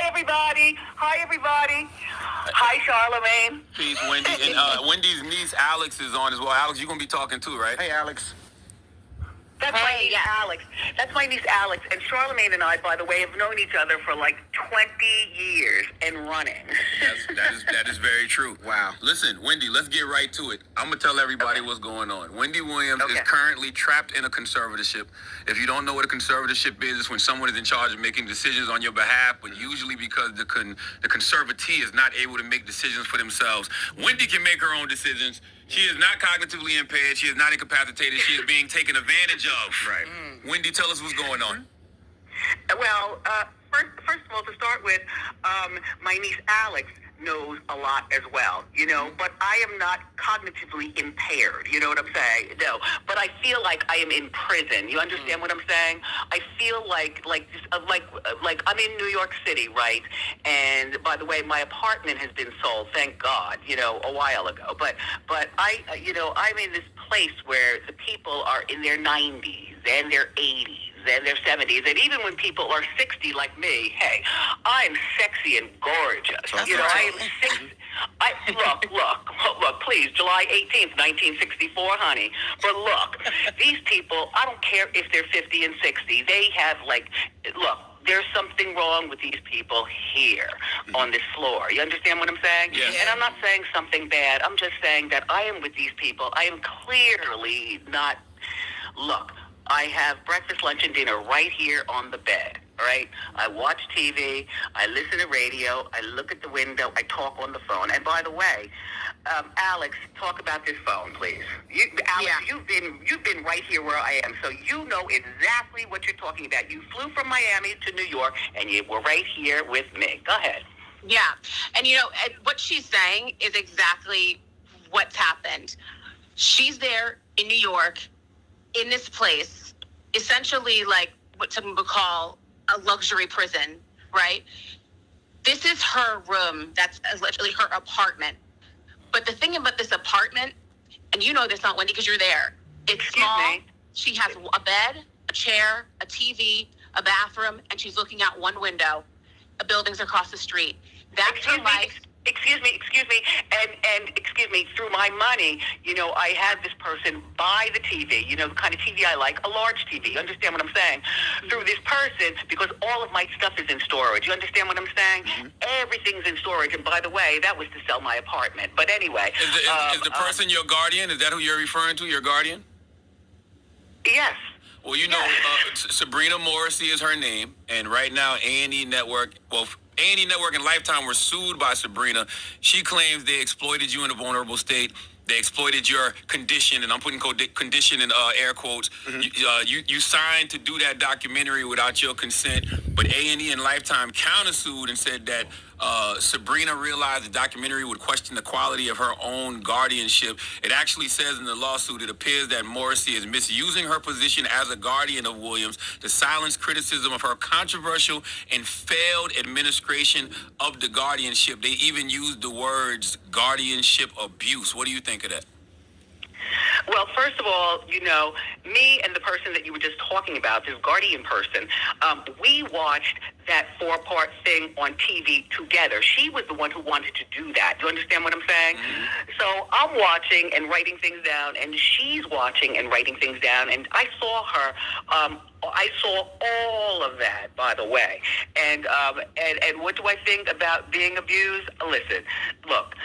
everybody. Hi, everybody. Hi, Charlemagne. Peace, Wendy. And Wendy's niece, Alex, is on as well. Alex, you're going to be talking too, right? Hey, Alex. That's my niece, Alex. That's my niece, Alex. And Charlemagne and I, by the way, have known each other for like 20 years and running. Yes, that is very true. Wow. Listen, Wendy, let's get right to it. I'm going to tell everybody what's going on. Wendy Williams is currently trapped in a conservatorship. If you don't know what a conservatorship is, it's when someone is in charge of making decisions on your behalf, but usually because the conservatee is not able to make decisions for themselves. Wendy can make her own decisions. She is not cognitively impaired. She is not incapacitated. She is being taken advantage of. Right. Wendy, tell us what's going on. Well, first of all, to start with, my niece Alex knows a lot as well, but I am not cognitively impaired, you know what I'm saying? No, but I feel like I am in prison. You understand what I'm saying? I feel like I'm in New York City, right? And by the way, my apartment has been sold, thank God, a while ago. But I'm in this place where the people are in their 90s and their 80s. And their 70s, and even when people are 60 like me, hey, I'm sexy and gorgeous. I am 60. Look, please, July 18th, 1964, honey. But look, these people, I don't care if they're 50 and 60. They have, there's something wrong with these people here on this floor. You understand what I'm saying? Yes. And I'm not saying something bad. I'm just saying that I am with these people. I am clearly not, look, I have breakfast, lunch, and dinner right here on the bed, all right? I watch TV, I listen to radio, I look at the window, I talk on the phone. And by the way, Alex, talk about this phone, please. Alex, you've been right here where I am, so you know exactly what you're talking about. You flew from Miami to New York, and you were right here with me. Go ahead. Yeah, and what she's saying is exactly what's happened. She's there in New York, in this place, essentially like what some would call a luxury prison, right? This is her room. That's literally her apartment. But the thing about this apartment, and you know this, not Wendy, because you're there, it's small. She has a bed, a chair, a TV, a bathroom, and she's looking out one window. The buildings across the street. That's her life. Excuse me, and excuse me, through my money, I had this person buy the TV, the kind of TV I like, a large TV. You understand what I'm saying? Through this person, because all of my stuff is in storage. You understand what I'm saying? Everything's in storage. And by the way, that was to sell my apartment. But anyway. Is the person your guardian? Is that who you're referring to, your guardian? Yes. Well, Sabrina Morrissey is her name. And right now, A&E Network, A&E Network and Lifetime were sued by Sabrina. She claims they exploited you in a vulnerable state. They exploited your condition, and I'm putting condition in air quotes. You signed to do that documentary without your consent, but A&E and Lifetime countersued and said that Sabrina realized the documentary would question the quality of her own guardianship. It actually says in the lawsuit, it appears that Morrissey is misusing her position as a guardian of Williams to silence criticism of her controversial and failed administration of the guardianship. They even used the words guardianship abuse. What do you think of that? Well, first of all, me and the person that you were just talking about, this guardian person, we watched that 4-part thing on TV together. She was the one who wanted to do that. Do you understand what I'm saying? So I'm watching and writing things down, and she's watching and writing things down, and I saw her. I saw all of that, by the way. And what do I think about being abused? Listen, look,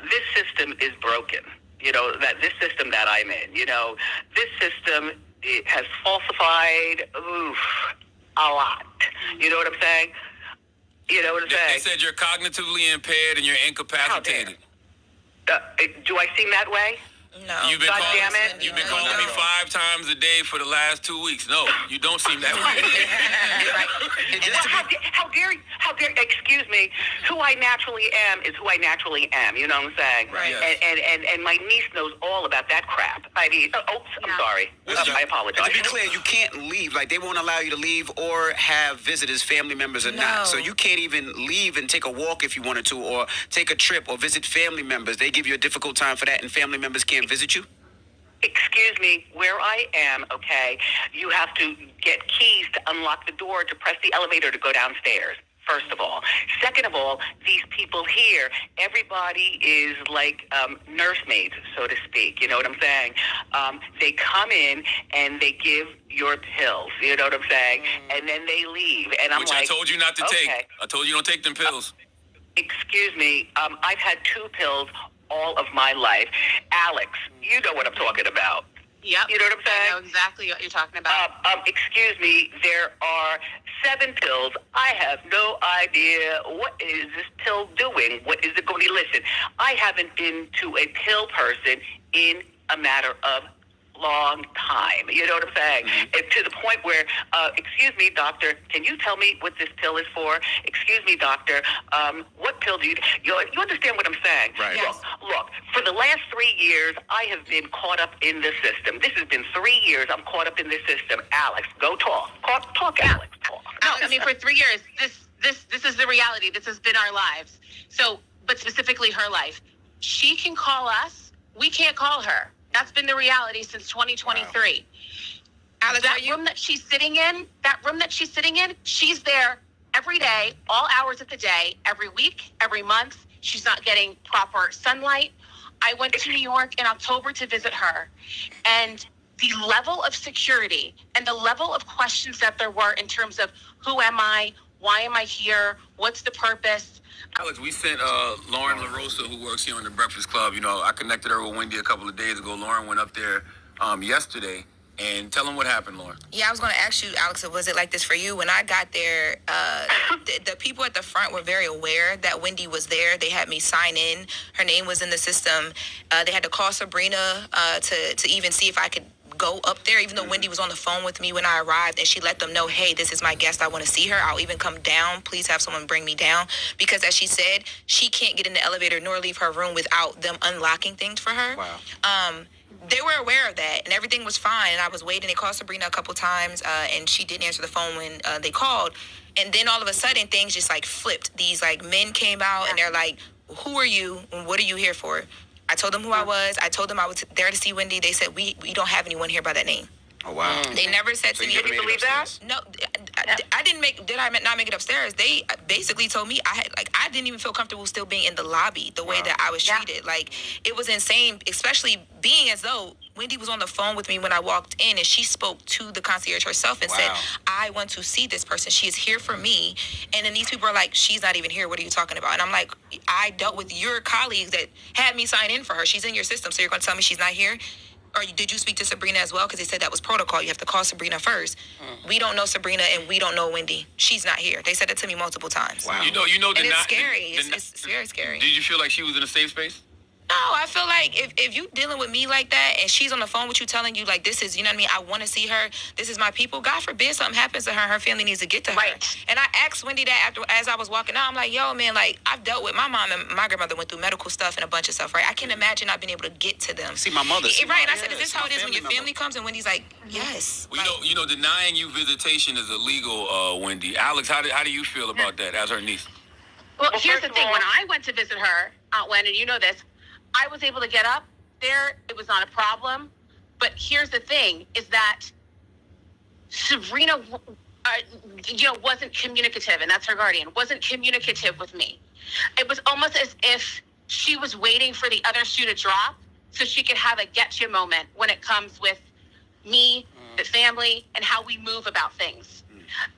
this system is broken. That this system that I'm in, this system, it has falsified a lot. You know what I'm saying? They said you're cognitively impaired and you're incapacitated. Do I seem that way? No. You've been calling me 5 times a day for the last 2 weeks. No, you don't seem that way. How dare you? Excuse me. Who I naturally am is who I naturally am. You know what I'm saying? Right. Yes. And my niece knows all about that crap. I mean, I'm sorry. I apologize. To be clear, you can't leave. Like, they won't allow you to leave or have visitors, family members or not. So you can't even leave and take a walk if you wanted to, or take a trip or visit family members. They give you a difficult time for that, and family members can't visit you? Excuse me, where I am, okay, you have to get keys to unlock the door to press the elevator to go downstairs. First of all. Second of all, these people here, everybody is like nursemaids, so to speak. You know what I'm saying? They come in and they give your pills. You know what I'm saying? And then they leave. And I'm Which like, I told you not to take. okay. I told you don't take them pills. Excuse me. I've had 2 pills all of my life. Alex, you know what I'm talking about. Yep. You know what I'm saying? I know exactly what you're talking about. Excuse me, there are 7 pills. I have no idea what is this pill doing. What is it going to be? Listen, I haven't been to a pill person in a matter of long time. You know what I'm saying? And to the point where, excuse me, doctor, can you tell me what this pill is for? Excuse me, doctor, what pill do you understand what I'm saying? Right. Yes. Look, for the last 3 years, I have been caught up in the system. This has been 3 years I'm caught up in this system. Alex, go talk. Talk, Alex. Talk. No, I mean, for 3 years, this is the reality. This has been our lives. So, but specifically her life. She can call us. We can't call her. That's been the reality since 2023. Wow. Alex, that room that she's sitting in, she's there every day, all hours of the day, every week, every month. She's not getting proper sunlight. I went to New York in October to visit her, and the level of security and the level of questions that there were in terms of who am I, why am I here, what's the purpose. Alex, we sent Lauren LaRosa, who works here on the Breakfast Club. You know, I connected her with Wendy a couple of days ago. Lauren went up there yesterday. And tell them what happened, Lauren. Yeah, I was going to ask you, Alex, was it like this for you? When I got there, the people at the front were very aware that Wendy was there. They had me sign in. Her name was in the system. They had to call Sabrina to even see if I could go up there, even though Wendy was on the phone with me when I arrived, and she let them know, hey, this is my guest. I want to see her. I'll even come down. Please have someone bring me down. Because as she said, she can't get in the elevator nor leave her room without them unlocking things for her. Wow. They were aware of that, and everything was fine. And I was waiting. They called Sabrina a couple times, and she didn't answer the phone when they called. And then all of a sudden, things just like flipped. These like men came out, and they're like, who are you, and what are you here for? I told them who I was. I told them I was there to see Wendy. They said, we don't have anyone here by that name. Oh, wow. They never said So to me, you never did you made it believe that? upstairs? No, I didn't did I not make it upstairs? They basically told me I didn't even feel comfortable still being in the lobby the way that I was treated. Like, it was insane, especially being as though Wendy was on the phone with me when I walked in, and she spoke to the concierge herself and said, I want to see this person. She is here for me. And then these people are like, she's not even here. What are you talking about? And I'm like, I dealt with your colleagues that had me sign in for her. She's in your system, so you're going to tell me she's not here? Or did you speak to Sabrina as well? Because they said that was protocol. You have to call Sabrina first. We don't know Sabrina, and we don't know Wendy. She's not here. They said it to me multiple times. Wow. You know, And it's scary. It's very scary. Did you feel like she was in a safe space? No, I feel like if you dealing with me like that and she's on the phone with you telling you like this is, you know what I mean, I want to see her, this is my people, God forbid something happens to her, her family needs to get to her. Right. And I asked Wendy that as I was walking out, I'm like, yo, man, like I've dealt with my mom and my grandmother went through medical stuff and a bunch of stuff, right? I can't imagine not being able to get to them. See, my mother. Right, and I said, is this how it is when your family comes? And Wendy's like, yes. Well, you know, denying you visitation is illegal, Wendy. Alex, how do you feel about that as her niece? Well, here's first the of thing. all- When I went to visit her, Aunt Wen, and you know this, I was able to get up there. It was not a problem. But here's the thing, is that Sabrina, wasn't communicative, and that's her guardian, wasn't communicative with me. It was almost as if she was waiting for the other shoe to drop so she could have a get-you moment when it comes with me, the family, and how we move about things.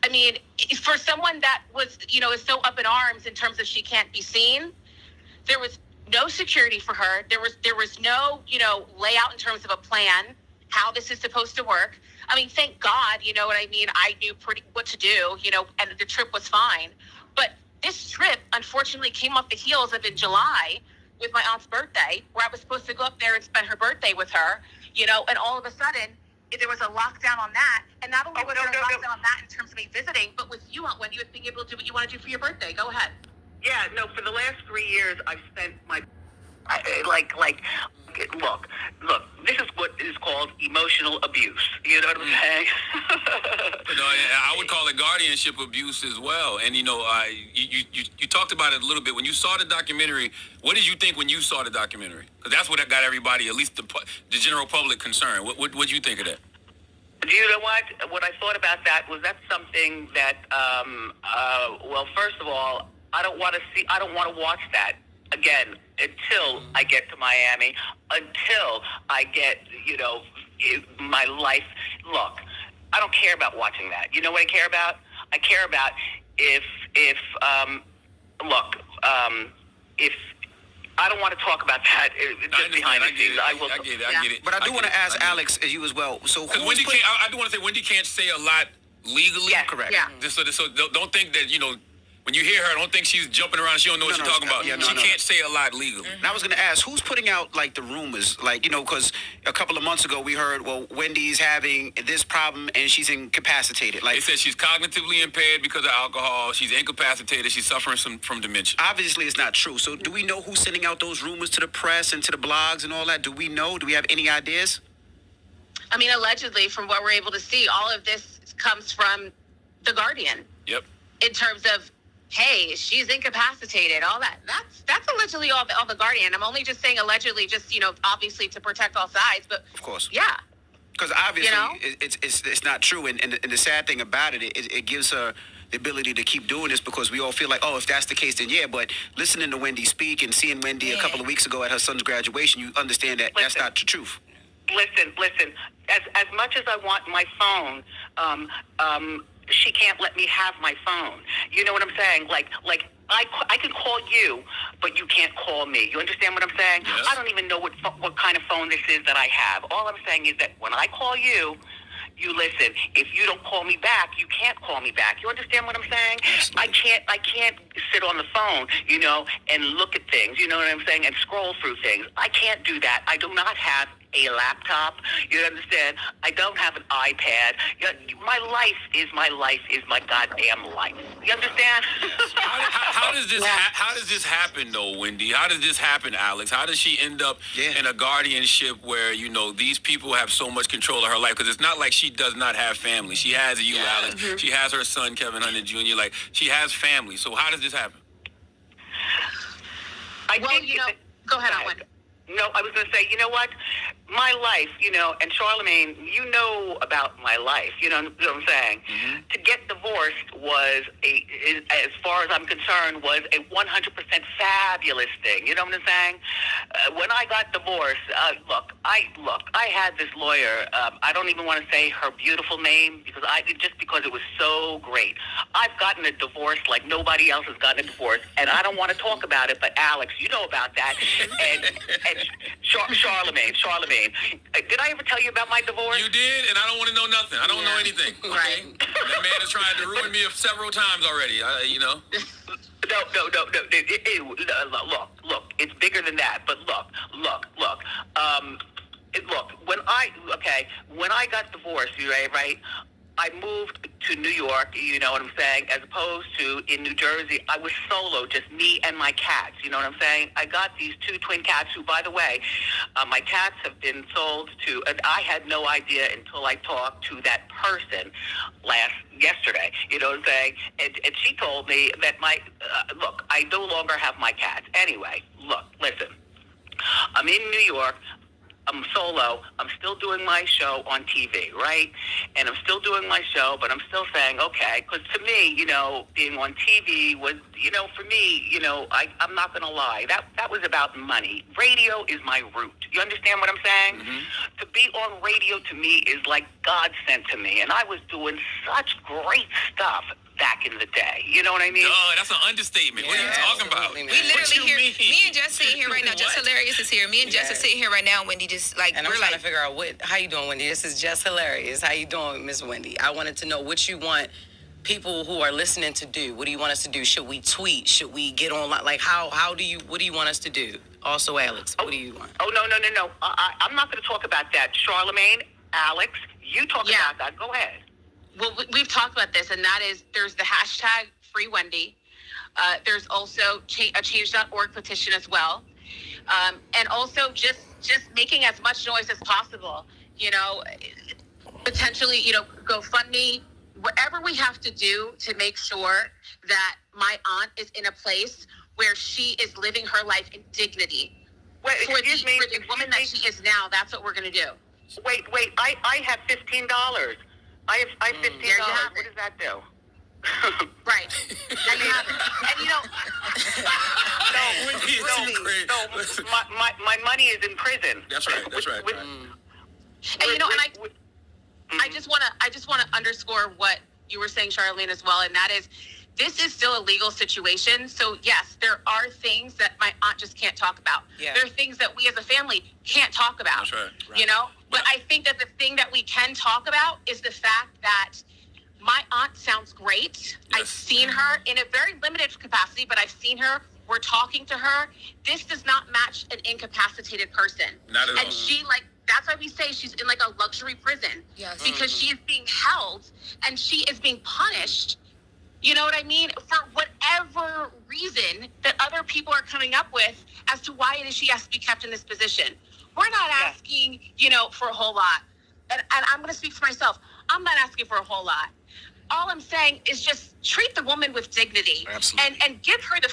I mean, for someone that was, is so up in arms in terms of she can't be seen, there was no security for her. There was no, layout in terms of a plan, how this is supposed to work. I mean, thank God, you know what I mean? I knew pretty what to do, and the trip was fine. But this trip, unfortunately, came off the heels of in July with my aunt's birthday, where I was supposed to go up there and spend her birthday with her, and all of a sudden, there was a lockdown on that. And not only was there a lockdown on that in terms of me visiting, but with you, Aunt Wendy, with being able to do what you want to do for your birthday. Go ahead. Yeah, no, for the last 3 years, I've spent look, this is what is called emotional abuse. You know what I'm saying? I would call it guardianship abuse as well. And, you talked about it a little bit. When you saw the documentary, what did you think when you saw the documentary? Because that's what got everybody, at least the general public, concerned. What did you think of that? Do you know what? What I thought about that was that's something that, well, first of all, I don't want to watch that again until I get to Miami, until I get, my life. Look, I don't care about watching that. You know what I care about? I care about if I don't want to talk about that. Just behind the scenes, I get it. But I do want to ask Alex, you as well. So Wendy can't. I do want to say Wendy can't say a lot legally. Yes. Correct. Yeah. So don't think that when you hear her, don't think she's jumping around. She don't know what she's talking about. She can't say a lot legally. And I was going to ask, who's putting out like the rumors? Like, because a couple of months ago we heard, well, Wendy's having this problem and she's incapacitated. Like, They said she's cognitively impaired because of alcohol. She's incapacitated. She's suffering from dementia. obviously it's not true. So do we know who's sending out those rumors to the press and to the blogs and all that? Do we know? Do we have any ideas? I mean, allegedly, from what we're able to see, all of this comes from the Guardian. Yep. In terms of, hey, she's incapacitated, all that. That's allegedly all the Guardian. I'm only just saying allegedly, just obviously to protect all sides, but Of course. yeah. Because obviously it's not true. And the sad thing about it gives her the ability to keep doing this because we all feel like, oh, if that's the case, then yeah. But listening to Wendy speak and seeing Wendy a couple of weeks ago at her son's graduation, you understand that that's not the truth. Listen. As much as I want my phone, she can't let me have my phone. You know what I'm saying? Like I can call you, but you can't call me. You understand what I'm saying? Yes. I don't even know what kind of phone this is that I have. All I'm saying is that when I call you, you listen. If you don't call me back, you can't call me back. You understand what I'm saying? Absolutely. I can't sit on the phone, and look at things. You know what I'm saying? And scroll through things. I can't do that. I do not have a laptop. You understand? I don't have an iPad. My life is my goddamn life. You understand? How does this happen though, Wendy? How does this happen, Alex? How does she end up in a guardianship where these people have so much control of her life? Because it's not like she does not have family. She has you, Alex. Mm-hmm. She has her son, Kevin Hunter Jr. Like she has family. So how does this happen? Go ahead, Owen. No, I was going to say, you know what? My life, and Charlemagne, you know about my life. You know what I'm saying? Mm-hmm. To get divorced was, as far as I'm concerned, was a 100% fabulous thing. You know what I'm saying? When I got divorced, I had this lawyer. I don't even want to say her beautiful name because it was so great. I've gotten a divorce like nobody else has gotten a divorce, and I don't want to talk about it. But Alex, you know about that, and Charlemagne. Did I ever tell you about my divorce? You did, and I don't want to know nothing. I don't know anything. Okay? Right. That man has tried to ruin me several times already. No. Look. It's bigger than that. But look. When I got divorced, right? I moved to New York, you know what I'm saying, as opposed to in New Jersey, I was solo, just me and my cats, you know what I'm saying? I got these two twin cats who, by the way, my cats have been sold to, and I had no idea until I talked to that person yesterday, you know what I'm saying? And she told me that I no longer have my cats. Anyway, listen, I'm in New York. I'm solo. I'm still doing my show on TV, right? And I'm still doing my show, but I'm still saying, okay, because to me, being on TV was, for me, I'm not going to lie. That was about money. Radio is my root. You understand what I'm saying? Mm-hmm. To be on radio to me is like God sent to me. And I was doing such great stuff back in the day. You know what I mean? Oh, that's an understatement. What are you talking about? We literally here. Me and Jess sitting here right now. Jess Hilarious is here. Me and Jess are sitting here right now. Wendy just and I'm trying to figure out how you doing, Wendy. This is Jess Hilarious. How you doing, Miss Wendy? I wanted to know what you want people who are listening to do. What do you want us to do? Should we tweet? Should we get online? Like what do you want us to do? Also, Alex, what do you want? Oh, no. I'm not going to talk about that. Charlemagne, Alex, you talk about that. Go ahead. Well, we've talked about this, and that is there's the hashtag Free Wendy. There's also a change.org petition as well. And also just making as much noise as possible, potentially, GoFundMe, whatever we have to do to make sure that my aunt is in a place where she is living her life in dignity. Wait, for the woman that she is now, that's what we're going to do. Wait. I have $15. I have $15. There you have What it. does that do? Right. And you know, So my money is in prison. That's right. That's right. and you know, and I just want to underscore what you were saying, Charlene, as well, and that is, this is still a legal situation. So yes, there are things that my aunt just can't talk about. Yeah. There are things that we as a family can't talk about. That's right. You know, but I think that the thing that we can talk about is the fact that my aunt sounds great. Yes. I've seen her in a very limited capacity, but I've seen her. We're talking to her. This does not match an incapacitated person. Not at all. And she, like, that's why we say she's in like a luxury prison. Yes. Because she is being held and she is being punished. You know what I mean? For whatever reason that other people are coming up with as to why it is she has to be kept in this position. We're not asking, you know, for a whole lot. And I'm going to speak for myself. I'm not asking for a whole lot. All I'm saying is just treat the woman with dignity. Absolutely. And give her the